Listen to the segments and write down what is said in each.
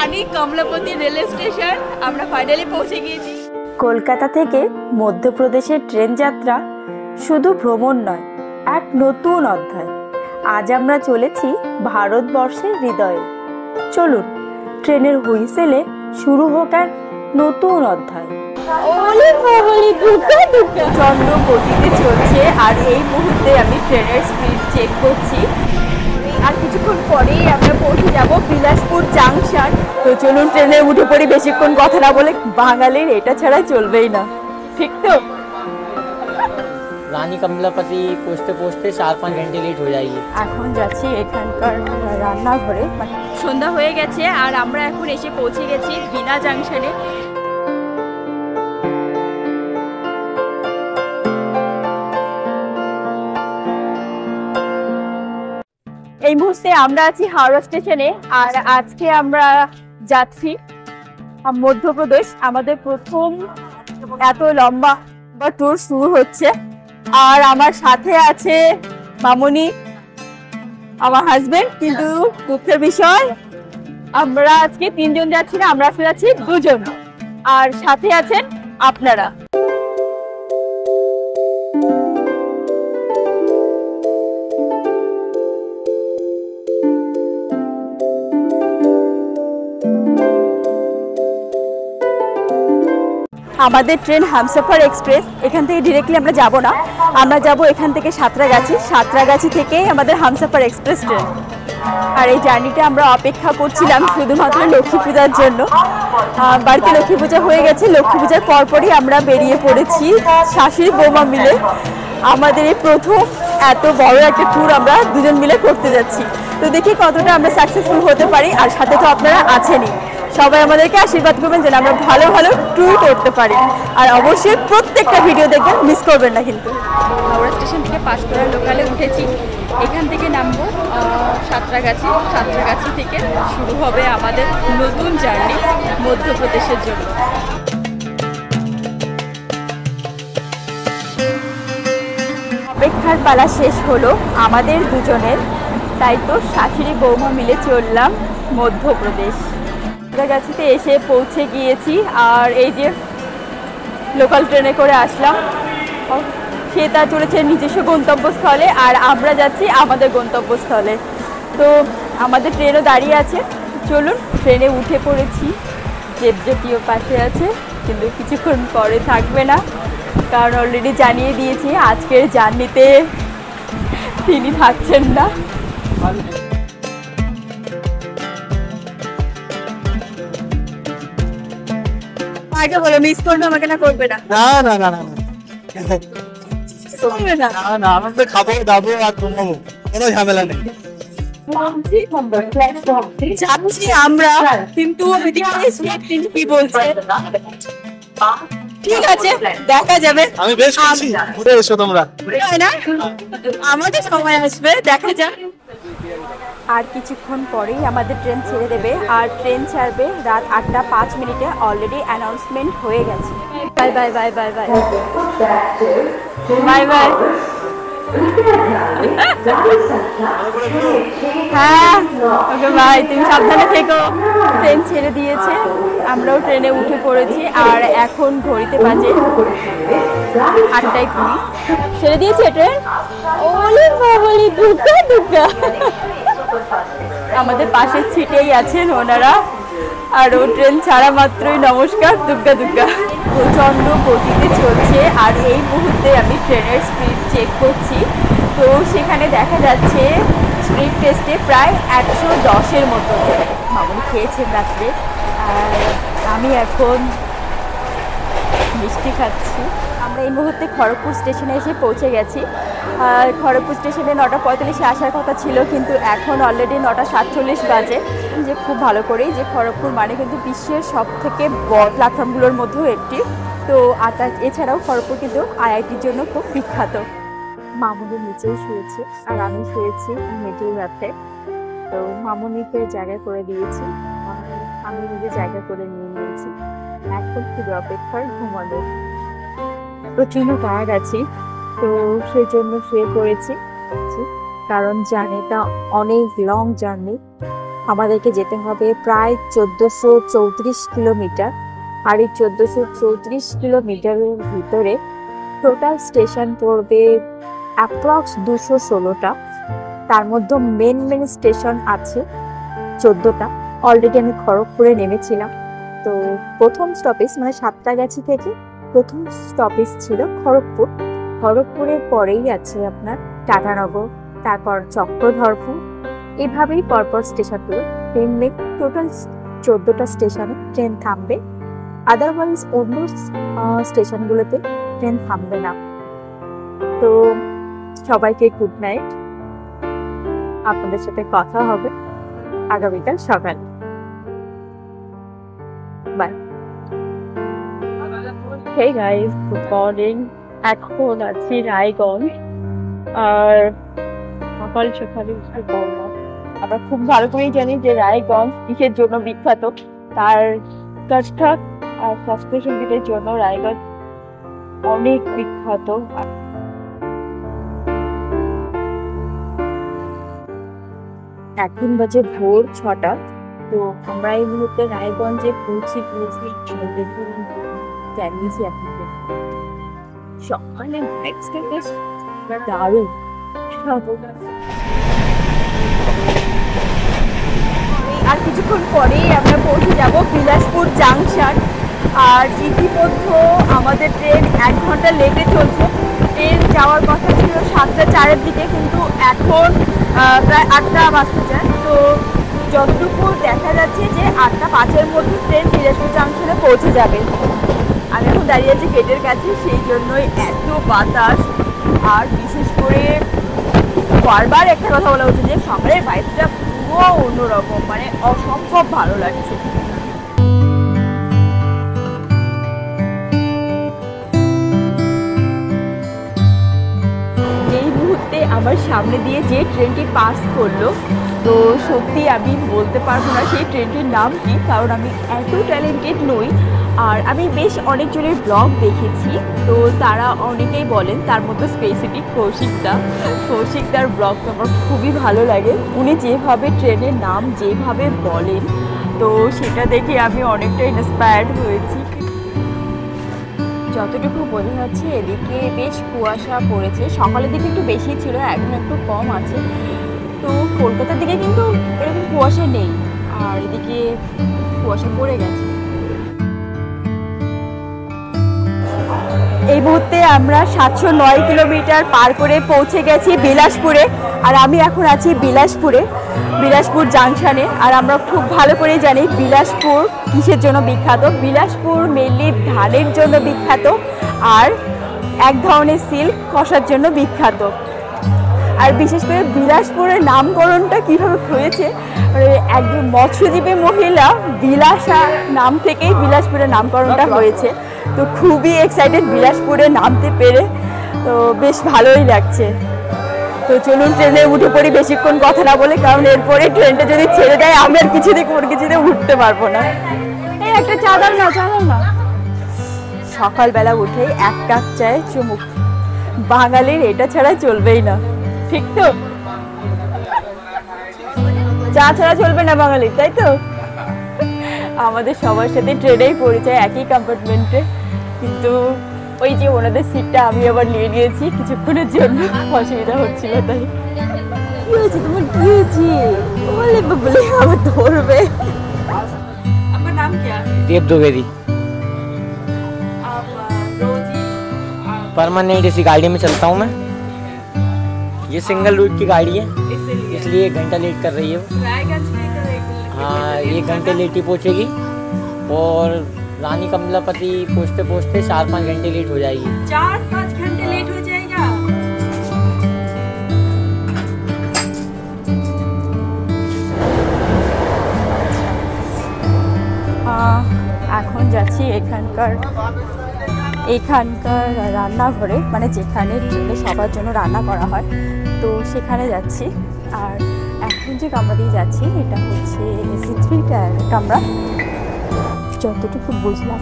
রানী Kamalapati rail station আমরা finally পৌঁছে গিয়েছি। কলকাতা থেকে মধ্যপ্রদেশের ট্রেন যাত্রা শুধু ভ্রমণ নয়, এক নতুন অধ্যায়। আজ আমরা চলেছি ভারতবর্ষের হৃদয়ে। চলুন ট্রেনের হুইসেলে শুরু হোক এক নতুন অধ্যায়। প্রচন্ড গতিতে চলছে আর এই মুহূর্তে আমি ট্রেনের স্পিড চেক করছি। আর কিছুক্ষণ পরেই আমরা পৌঁছে যাব বিলাসপুর জাংশন। তো চলুন ট্রেনে উঠে পড়ি, বেশিক্ষণ কথা না বলে, বাঙালির এটা ছাড়া চলবেই না, ঠিক তো? रानी कमलापति पहुँचते पहुँचते 4-5 घंटे लेट हो जाएगी। এখন যাচ্ছি এখানকার রান্নাঘরে। সন্ধ্যা হয়ে গেছে আর আমরা এখন এসে পৌঁছে গেছি বিনা জাংশনে। এই মুহূর্তে আমরা আছি হাওড়া স্টেশনে আর আজকে আমরা যাচ্ছি মধ্যপ্রদেশ। আমাদের প্রথম এত লম্বা ট্যুর শুরু হচ্ছে আর আমার সাথে আছে মামনি, আমার হাজবেন্ড। কিন্তু দুঃখের বিষয় আমরা আজকে 3 জন যাচ্ছি না, আমরা আজকে যাচ্ছি 2 জন। আর সাথে আছেন আপনারা। আমাদের ট্রেন হামসফর এক্সপ্রেস। এখান থেকে ডিরেক্টলি আমরা যাব না, আমরা যাব এখান থেকে সাঁতরাগাছি। সাঁতরাগাছি থেকেই আমাদের হামসফর এক্সপ্রেস ট্রেন। আর এই জার্নিটা আমরা অপেক্ষা করছিলাম শুধুমাত্র লক্ষ্মী পূজার জন্য। বাড়িতে লক্ষ্মী পূজা হয়ে গেছে, লক্ষ্মী পূজার পরপরই আমরা বেরিয়ে পড়েছি শাশুড়ি বৌমা মিলে। আমাদের এই প্রথম এত বড় একটা ট্যুর আমরা 2 জন মিলে করতে যাচ্ছি। তো দেখি কতটা আমরা সাকসেসফুল হতে পারি। আর সাথে তো আপনারা আছেনই, সবাই আমাদেরকে আশীর্বাদ করবেন যেন আমরা ভালো ভালো ট্যুর করতে পারি। আর অবশ্যই প্রত্যেকটা ভিডিও দেখবেন, মিস করবেন না কিন্তু। হাওড়া স্টেশন থেকে পাঁশকুড়া লোকালে উঠেছি। এখান থেকে নামবো সাঁতরাগাছি। সাঁতরাগাছি থেকে শুরু হবে আমাদের নতুন জার্নি মধ্যপ্রদেশের জন্য। অপেক্ষার পালা শেষ হলো আমাদের 2 জনের, তাই তো শাশুড়ি বৌমা মিলে চললাম মধ্যপ্রদেশ। সাঁতরাগাছিতে এসে পৌঁছে গিয়েছি আর এই যে লোকাল ট্রেনে করে আসলাম। সে তা চলেছে নিজস্ব গন্তব্যস্থলে আর আমরা যাচ্ছি আমাদের গন্তব্যস্থলে। তো আমাদের ট্রেনও দাঁড়িয়ে আছে, চলুন ট্রেনে উঠে পড়েছি। জেপজেপিও পাশে আছে কিন্তু কিছুক্ষণ পরে থাকবে না, কারণ অলরেডি জানিয়ে দিয়েছি আজকের জার্নিতে তিনি থাকছেন না। আগে বলো মিস করবে আমাকে না করবে না? না না না না না না, আমরা তো খাবো দাবো আর ঘুমাবো, কোনো ঝামেলা নেই। যাচ্ছি আমরা, কিন্তু কি বলছে? ঠিক আছে, দেখা যাবে। আমি বেশ খুশি, ঘুরে এসো তোমরা। না আমাদের সময় আসবে, দেখা যাক। আর কিছুক্ষণ পরেই আমাদের ট্রেন ছেড়ে দেবে আর ট্রেন ছাড়বে রাত 8:05। অলরেডি অ্যানাউন্সমেন্ট হয়ে গেছে। Bye bye bye bye bye bye bye. হ্যাঁ ওকে বাই, তুমি সাবধানে থেকো। ট্রেন ছেড়ে দিয়েছে, আমরাও ট্রেনে উঠে পড়েছি আর এখন ঘড়িতে বাজে 8:20। ছেড়ে দিয়েছে ট্রেন। ওলি বাবলি, দুঃখা দুঃখা। আমাদের পাশের সিটেই আছেন ওনারা আর ও ট্রেন ছাড়া মাত্রই নমস্কার, দুর্গা দুর্গা। প্রচণ্ড গতিতে চলছে আর এই মুহূর্তে আমি ট্রেনের স্পিড চেক করছি। তো সেখানে দেখা যাচ্ছে স্পিড টেস্টে প্রায় 110-এর মতো। মামুনি খেয়েছেন রাত্রে আর আমি এখন মিষ্টি খাচ্ছি। আমরা এই মুহূর্তে খড়গপুর স্টেশনে এসে পৌঁছে গেছি। খড়গপুর স্টেশনে 9:45-এ আসার কথা ছিল, কিন্তু এখন অলরেডি 9:47 বাজে। যে খুব ভালো করেই যে খড়গপুর মানে কিন্তু বিশ্বের সবথেকে বড় প্ল্যাটফর্মগুলোর মধ্যেও একটি। তো এছাড়াও খড়গপুর কিন্তু আইআইটির জন্য খুব বিখ্যাত। মামুনি নিচেই শুয়েছে আর আমি শুয়েছি মিডিল রাতে। তো মামুনিকে জায়গা করে দিয়েছি আর আমি নিজে জায়গা করে নিয়ে নিয়েছি। এখন শুধু অপেক্ষার ঘুমানো। প্রচণ্ড টায়ার্ড আছি, তো সেই জন্য শুয়ে পড়েছি, কারণ জার্নিটা অনেক লং জার্নি। আমাদেরকে যেতে হবে প্রায় 1434 কিলোমিটার। আর এই 1434 কিলোমিটারের ভিতরে টোটাল স্টেশন পড়বে অ্যাপ্রক্স 216টা। তার মধ্যে মেন স্টেশন আছে 14টা। অলরেডি আমি খড়গপুরে নেমেছিলাম। তো প্রথম স্টপেজ মানে সাঁতরাগাছি থেকে প্রথম স্টপেজ ছিল খড়গপুর। খড়গপুরের পরেই আছে আপনার টাটানগর, তারপর চক্রধরপুর, এভাবেই পরপর স্টেশনগুলো ট্রেন নেই। টোটাল 14টা স্টেশনে ট্রেন থামবে, আদারওয়াইজ অন্য স্টেশনগুলোতে ট্রেন থামবে না। তো সবাইকে গুড নাইট, আপনাদের সাথে কথা হবে আগামীকাল সকালে। Bye. Hey guys, good morning. এখন আছি রায়গঞ্জ, আর সকাল সকালে উঠে পড়লাম। আমরা খুব ভালো করেই জানি যে রায়গঞ্জ কিসের জন্য বিখ্যাত। তার কষ্টক আর স্বাস্থ্য সঙ্গীতের জন্য রায়গঞ্জ অনেক বিখ্যাত। এখন বাজে ভোর 6টা। তো আমরা এই মুহূর্তে রায়গঞ্জে পৌঁছে গিয়েছি। জানিয়েছি আপনাদের সকালে ভাইবসটা বেশ দারুণ। আর কিছুক্ষণ পরেই আমরা পৌঁছে যাব বিলাসপুর জাংশন। আর ইতিমধ্যে আমাদের ট্রেন 1 ঘন্টা লেটে চলছে। ট্রেন যাওয়ার কথা ছিল 7:04-এর দিকে, কিন্তু এখন প্রায় 8টা বাজতে যায়। তো যতটুকু দেখা যাচ্ছে যে 8:05-এর মধ্যে ট্রেন বিলাসপুর জাংশনে পৌঁছে যাবে। আমি এখন দাঁড়িয়ে আছি গেটের কাছে, সেই জন্যই এত বাতাস। আর বিশেষ করে বারবার একটা কথা বলা হচ্ছে যে সকালের ভাইবটা পুরো অন্যরকম, মানে অসম্ভব ভালো লাগছে। এই মুহূর্তে আমার সামনে দিয়ে যে ট্রেনটি পাস করলো, তো সত্যি আমি বলতে পারবো না সেই ট্রেনটির নাম কি, কারণ আমি এত ট্যালেন্টেড নই। আর আমি বেশ অনেকজনের ব্লগ দেখেছি, তো তারা অনেকেই বলেন, তার মধ্যে স্পেসিফিক কৌশিকদার ব্লগটা আমার খুবই ভালো লাগে। উনি যেভাবে ট্রেনের নাম যেভাবে বলেন, তো সেটা দেখে আমি অনেকটা ইন্সপায়ার্ড হয়েছি। যতটুকু বোঝা যাচ্ছে এদিকে বেশ কুয়াশা পড়েছে। সকালের দিকে একটু বেশি ছিল, এখন একটু কম আছে। তো কলকাতার দিকে কিন্তু এরকম কুয়াশা নেই, আর এদিকে কুয়াশা পড়ে গেছে। এই মুহূর্তে আমরা 709 কিলোমিটার পার করে পৌঁছে গেছি বিলাসপুরে। আর আমি এখন আছি বিলাসপুর জাংশনে। আর আমরা খুব ভালো করে জানি বিলাসপুর কিসের জন্য বিখ্যাত। বিলাসপুর মেনলি ধানের জন্য বিখ্যাত, আর এক ধরনের সিল্ক কষার জন্য বিখ্যাত। আর বিশেষ করে বিলাসপুরের নামকরণটা কীভাবে হয়েছে, একজন মৎস্যজীবী মহিলা বিলাসা নাম থেকেই বিলাসপুরের নামকরণটা হয়েছে। তো খুবই এক্সাইটেড বিলাসপুরে নামতে পেরে, তো বেশ ভালোই লাগছে। তো চলুন ট্রেনে উঠে পড়ি, বেশিক্ষণ কথা না বলে, কারণ এরপরে ট্রেনটা যদি ছেড়ে দেয় আমি আর কিছুতে উঠতে পারবো না। এই একটা চা দাও না। সকালবেলা উঠেই 1 কাপ চায়ে চুমুক, বাঙালির এটা ছাড়া চলবেই না, ঠিক তো? চা ছাড়া চলবে না বাঙালির, তাই তো? আমাদের সবার সাথে ট্রেনেই পরিচয়, একই কম্পার্টমেন্টে, কিন্তু ওই যে ওনাদের সিটটা আমি আবার নিয়ে নিয়েছি কিছুক্ষণের জন্য, অসুবিধা হচ্ছিল তাই। কি হয়েছে তোমার, কি হয়েছে? বলে আমার ধরবে। আপনার নাম কি? देव द्विवेदी। परमानेंट इसी गाड़ी में चलता हूँ मैं। ये सिंगल रूट की गाड़ी है, इसलिए 1 घंटा लेट कर रही है वो। हाँ, 1 घंटे लेट ही पहुँचेगी, और रानी कमलापति पहुँचते पहुँचते 4-5 घंटे लेट हो जाएगी। 4-5 घंटे लेट हो जाएगा। এখন যাচ্ছি এখানকার রান্নাঘরে, মানে যেখানে ট্রেনে সবার জন্য রান্না করা হয়, তো সেখানে যাচ্ছি। আর এখন যে কামরা দিয়ে যাচ্ছি এটা হচ্ছে AC3 কামরা। যতটুকু বুঝলাম,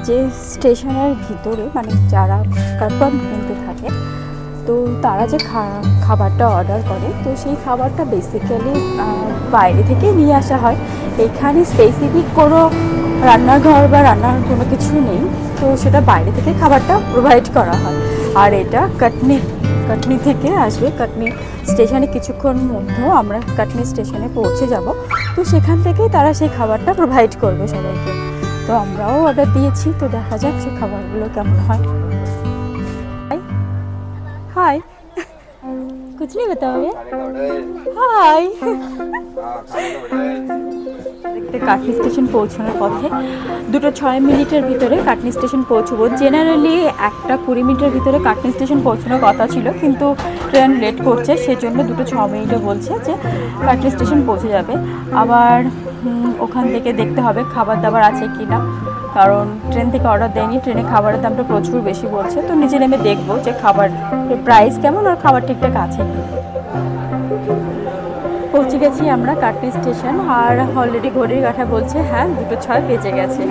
যে স্টেশনের ভিতরে মানে যারা কম্পার্টমেন্টে থাকে তো তারা যে খাবারটা অর্ডার করে, তো সেই খাবারটা বেসিক্যালি বাইরে থেকে নিয়ে আসা হয়। এখানে স্পেসিফিক কোনো রান্নাঘর বা রান্নার কোনো কিছু নেই, তো সেটা বাইরে থেকে খাবারটা প্রোভাইড করা হয়। আর এটা কাটনি থেকে আসবে। কাটনি স্টেশনে কিছুক্ষণ মধ্যেও আমরা কাটনি স্টেশনে পৌঁছে যাব, তো সেখান থেকেই তারা সেই খাবারটা প্রোভাইড করবে সবাইকে। তো আমরাও অর্ডার দিয়েছি, তো দেখা যাক সেই খাবারগুলো কেমন হয়। हाय कुछ नहीं बताओगे? हाय দেখতে কাটনি স্টেশন পৌঁছানোর পথে 2:06 মিনিটের ভিতরে কাটনি স্টেশন পৌঁছবো। জেনারেলি 1:20 মিনিটের ভিতরে কাটনি স্টেশন পৌঁছানোর কথা ছিল, কিন্তু ট্রেন লেট করছে, সেজন্য 2:06 মিনিটে বলছে যে কাটনি স্টেশন পৌঁছে যাবে। আবার ওখান থেকে দেখতে হবে খাবার দাবার আছে কি না, কারণ ট্রেন থেকে অর্ডার দেয়নি, ট্রেনে খাবারের দামটা প্রচুর বেশি বলছে। তো নিজে নেমে দেখবো যে খাবার প্রাইস কেমন আর খাবার ঠিকঠাক আছে কি। পৌঁছে গেছি আমরা কাটনি স্টেশন, আর অলরেডি ঘড়ির কাঁটা বলছে হ্যাঁ 2:06 বেজে গেছে।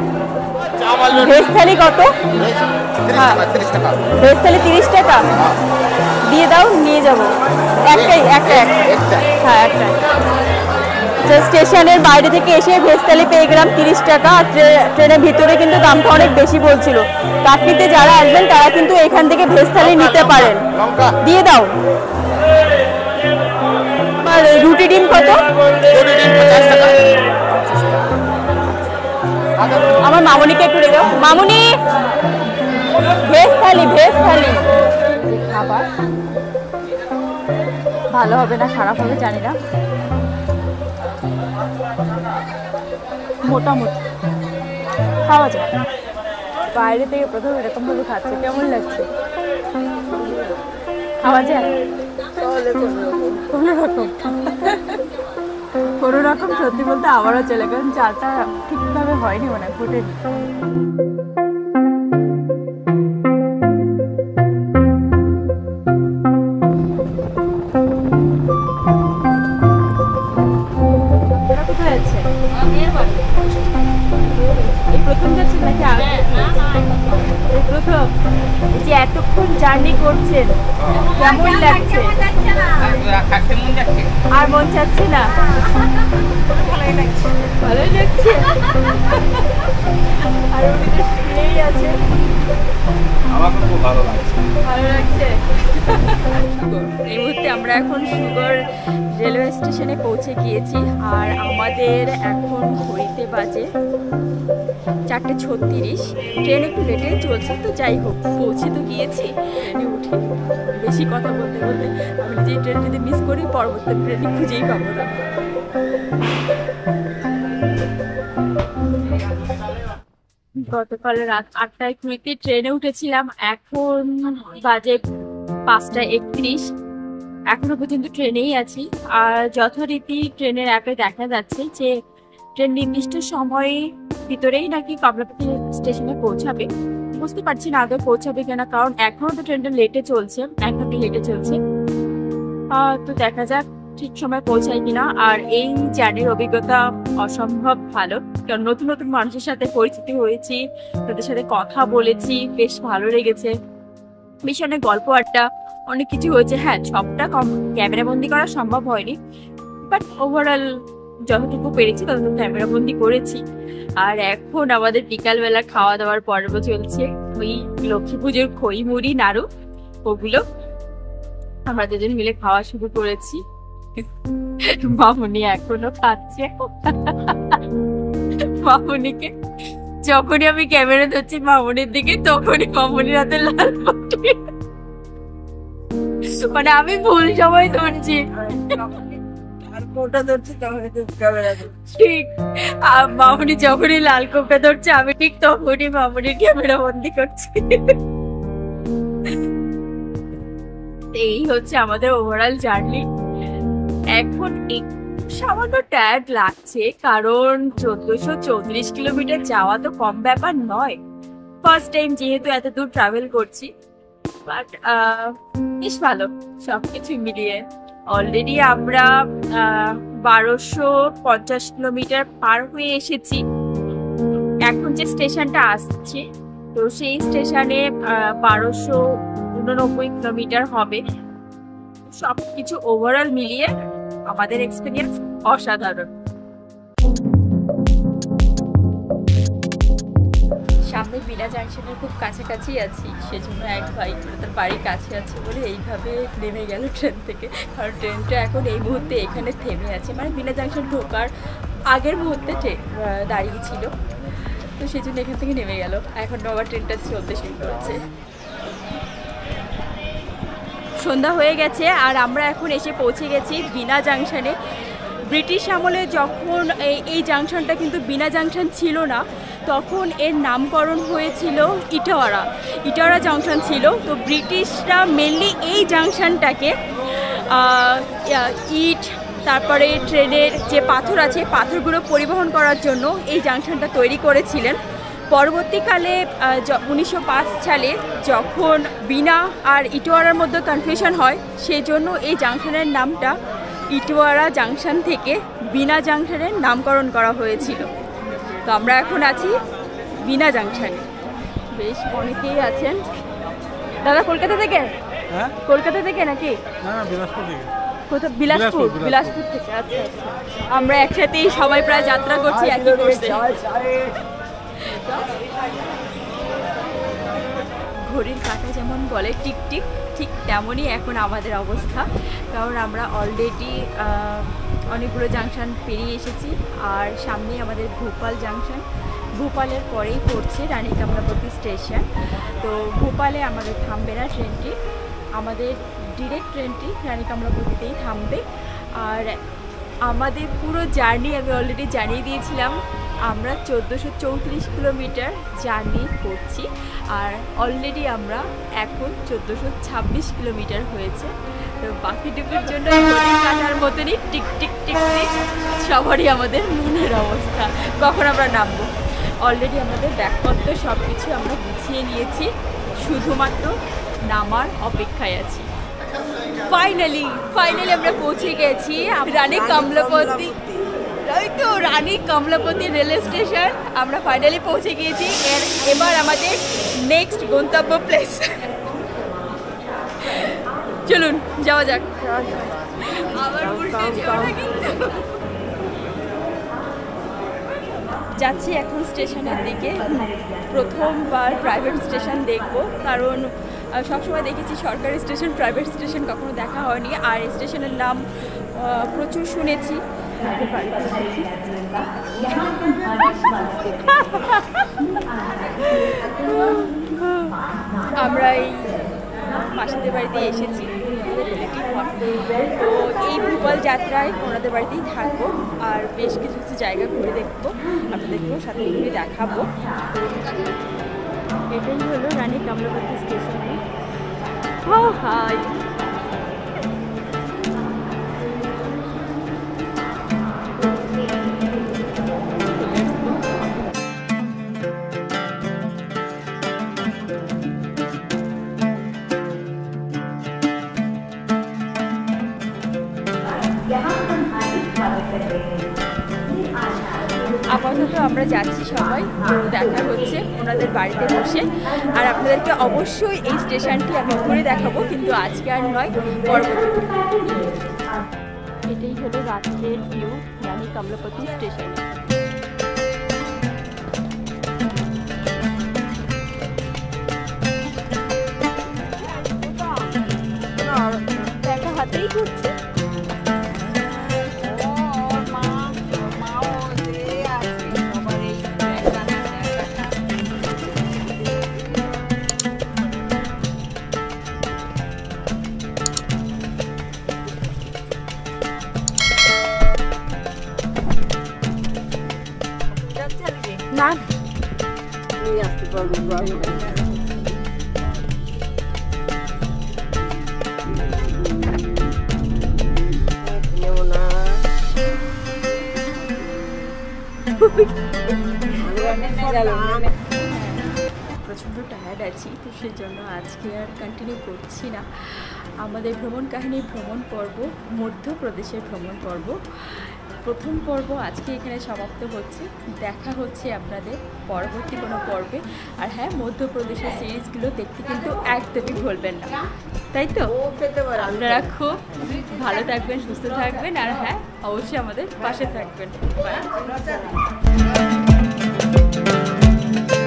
ভেজ থালি কত? ভেজ থালি 30 টাকা দিয়ে দাও, নিয়ে যাবো। একটাই হ্যাঁ একটাই। স্টেশনের বাইরে থেকে এসে ভেজ থালি পেয়ে গেলাম 30 টাকা। আর ট্রেনের ভিতরে কিন্তু দামটা অনেক বেশি বলছিল। কাটনিতে যারা আসবেন তারা কিন্তু এখান থেকে ভেজ থালি নিতে পারেন। দিয়ে দাও। আর রুটি ডিম কত? আমার মামুনিকে একটু দিয়ে দাও। মামুনি ভেজ থালি খাবার ভালো হবে না খারাপ হবে জানি না, মোটামুটি খাওয়া যায়। বাইরে থেকে প্রথম এরকম ভাবে খাচ্ছে, কেমন লাগছে? খাওয়া যায় কোনো রকম সত্যি বলতে আমারও চলে, কারণ চাটা ঠিকভাবে হয়নি, মানে ফুটেনি। কোথায় আছে? এই প্রথম যাচ্ছেন নাকি আগে? এই প্রথম। যে এতক্ষণ জার্নি করছেন কেমন লাগছে? আর মন চাচ্ছে না? ভালোই লাগছে। আর উনি তো শুনেই আছে। আমাকে খুব ভালো লাগছে। ভালো লাগছে। এই মুহূর্তে আমরা এখন সুগর রেলওয়ে স্টেশনে পৌঁছে গিয়েছি, আর আমাদের এখন ঘড়িতে বাজে 4:36। ট্রেন একটু লেটেই চলছে, তো যাই হোক পৌঁছে তো গিয়েছি। ট্রেনে উঠে বেশি কথা বলতে বলতে আমি যে ট্রেন যদি মিস করি পরবর্তী ট্রেনে খুঁজেই পাবো না। গতকাল রাত 8:20 ট্রেনে উঠেছিলাম, এখন বাজে 5:31। এখনো পর্যন্ত ট্রেনেই আছি। আর যথারীতি ট্রেনের অ্যাপে দেখা যাচ্ছে যে ট্রেন নির্দিষ্ট সময়ে ভিতরেই নাকি কমলাপতি স্টেশনে পৌঁছাবে। বুঝতে পারছি না আদৌ পৌঁছাবে কিনা, কারণ এখনো তো ট্রেনটা লেটে চলছে, 1 ঘন্টা লেটে চলছে। তো দেখা যাক ঠিক সময় পৌঁছায় কিনা। আর এই জার্নির অভিজ্ঞতা অসম্ভব ভালো, কারণ নতুন নতুন মানুষের সাথে পরিচিতি হয়েছি, তাদের সাথে কথা বলেছি, বেশ ভালো লেগেছে। বেশ অনেক গল্প আড্ডা অনেক কিছু হয়েছে। হ্যাঁ, সবটা ক্যামেরা বন্দি করা সম্ভব হয়নি, বাট ওভারঅল যতটুকু পেরেছি ততটুকু ক্যামেরা বন্দি করেছি। আর এখন আমাদের বিকালবেলা খাওয়া দাওয়ার পর্ব চলছে। ওই লক্ষ্মী পুজোর খই মুড়ি নাড়ু ওগুলো আমরা দুজন মিলে খাওয়া শুরু করেছি। মামুনি এখনো খাচ্ছে। মামুনিকে যখনই আমি ক্যামেরা ধরছি মামুনির দিকে, তখনই মামুনির হাতে লাল পট্টি, মানে আমি ভুল সময় ধরছি। ঠিক মামুনি যখনই লাল কোপটা ধরছে আমি ঠিক তখনই মামুনির ক্যামেরা বন্দি করছি। এই হচ্ছে আমাদের ওভারঅল জার্নি। এখন সামান্য টায়ার্ড লাগছে, কারণ 1434 কিলোমিটার যাওয়া তো কম ব্যাপার নয়। ফার্স্ট টাইম যেহেতু এত দূর ট্রাভেল করছি, বাট বেশ ভালো সবকিছু মিলিয়ে। অলরেডি আমরা 1250 কিলোমিটার পার হয়ে এসেছি। এখন যে স্টেশনটা আসছে, তো সেই স্টেশনে 89 কিলোমিটার হবে। সব কিছু ওভারঅল মিলিয়ে আমাদের এক্সপিরিয়েন্স অসাধারণ। সামনে বিনা জাংশনের খুব কাছাকাছি আছি, সেজন্য এক ভাই তার বাড়ির কাছে আছে বলে এইভাবে নেমে গেল ট্রেন থেকে। কারণ ট্রেনটা এখন এই মুহূর্তে এখানে থেমে আছে, মানে বিনা জাংশন ঢোকার আগের মুহূর্তে দাঁড়িয়ে ছিল, তো সেই জন্য এখান থেকে নেমে গেল। এখন আবার ট্রেনটা চলতে শুরু করেছে। সন্ধ্যা হয়ে গেছে আর আমরা এখন এসে পৌঁছে গেছি বিনা জাংশনে। ব্রিটিশ আমলে যখন এই জাংশনটা কিন্তু বিনা জাংশন ছিল না, তখন এর নামকরণ হয়েছিল ইটাওয়ারা জাংশন ছিল। তো ব্রিটিশরা মেনলি এই জাংশনটাকে ইট, তারপরে ট্রেনের যে পাথর আছে পাথরগুলো পরিবহন করার জন্য এই জাংশনটা তৈরি করেছিলেন। পরবর্তীকালে 1905 সালে যখন বিনা আর ইটোয়ারার মধ্যে কনফিউশন হয়, সেই জন্য এই জাংশনের নামটা ইটোয়ারা জাংশন থেকে বিনা জাংশনের নামকরণ করা হয়েছিল। তো আমরা এখন আছি বিনা জাংশনে। বেশ অনেকেই আছেন। দাদা কলকাতা থেকে? হ্যাঁ, কলকাতা থেকে নাকি? না বিলাসপুর থেকে। কোথাও? বিলাসপুর থেকে। আচ্ছা আচ্ছা, আমরা একসাথেই সবাই প্রায় যাত্রা করছি একই কোর্সে। ঘড়ির কাঁটা যেমন বলে টিক টিক, ঠিক তেমনই এখন আমাদের অবস্থা। কারণ আমরা অলরেডি অনেকগুলো জাংশন পেরিয়ে এসেছি আর সামনেই আমাদের ভোপাল জাংশন। ভোপালের পরেই পড়ছে রানী কমলাপতি স্টেশন। তো ভোপালে আমাদের থামবে না ট্রেনটি, আমাদের ডিরেক্ট ট্রেনটি রানী কমলাপতিতেই থামবে। আর আমাদের পুরো জার্নি আমি অলরেডি জানিয়ে দিয়েছিলাম, আমরা 1434 কিলোমিটার জার্নি করছি আর অলরেডি আমরা এখন 1426 কিলোমিটার হয়েছে। তো বাকিটুকুর জন্য ঘড়ির কাঁটার মতনই টিক টিক টিক টিক সবারই আমাদের মনের অবস্থা, কখন আমরা নামবো। অলরেডি আমাদের ব্যাগপত্র সব কিছু আমরা গুছিয়ে নিয়েছি, শুধুমাত্র নামার অপেক্ষায় আছি। ফাইনালি আমরা পৌঁছে গেছি রানী কমলাপতি। তো রানী কমলাপতি রেল স্টেশন আমরা ফাইনালি পৌঁছে গিয়েছি। এবার আমাদের নেক্সট গন্তব্য প্লেস। চলুন যাওয়া যাক। আবার উল্টে যেও না কিন্তু। যাচ্ছি এখন স্টেশনের দিকে। প্রথমবার প্রাইভেট স্টেশন দেখব, কারণ সবসময় দেখেছি সরকারি স্টেশন, প্রাইভেট স্টেশন কখনো দেখা হয়নি। আর এই স্টেশনের নাম প্রচুর শুনেছি। আমরা এই মাসিদের বাড়িতে এসেছি, আমাদের রিলেটিভ হন। তো এই ভোপাল যাত্রায় ওনাদের বাড়িতেই থাকবো আর বেশ কিছু কিছু জায়গা ঘুরে দেখবো, আপনাদেরকেও সাথে ঘুরে দেখাবো। এটাই হলো রানী কমলাপতি স্টেশনে। হাই আপাতত আমরা যাচ্ছি সবাই, দেখা হচ্ছে ওনাদের বাড়িতে বসে। আর আপনাদেরকে অবশ্যই এই স্টেশনটি আমি ঘুরে দেখাবো, কিন্তু আজকে আর নয়, পরবর্তীতে। এটাই হলো রাত্রের ভিউ রানী কমলাপতি স্টেশন। দেখা হাতেই ঘুরছে। না প্রচণ্ড টায়ার্ড আছি, তো সেই জন্য আজকে আর কন্টিনিউ করছি না। আমাদের ভ্রমণ কাহিনী ভ্রমণ পর্ব, মধ্যপ্রদেশের ভ্রমণ পর্ব প্রথম পর্ব আজকে এখানে সমাপ্ত হচ্ছে। দেখা হচ্ছে আপনাদের পরবর্তী কোনো পর্বে। আর হ্যাঁ, মধ্যপ্রদেশের সিরিজগুলো দেখতে কিন্তু একদমই ভুলবেন না, তাই তো? আপনারা খুব ভালো থাকবেন, সুস্থ থাকবেন, আর হ্যাঁ অবশ্যই আমাদের পাশে থাকবেন। বাই।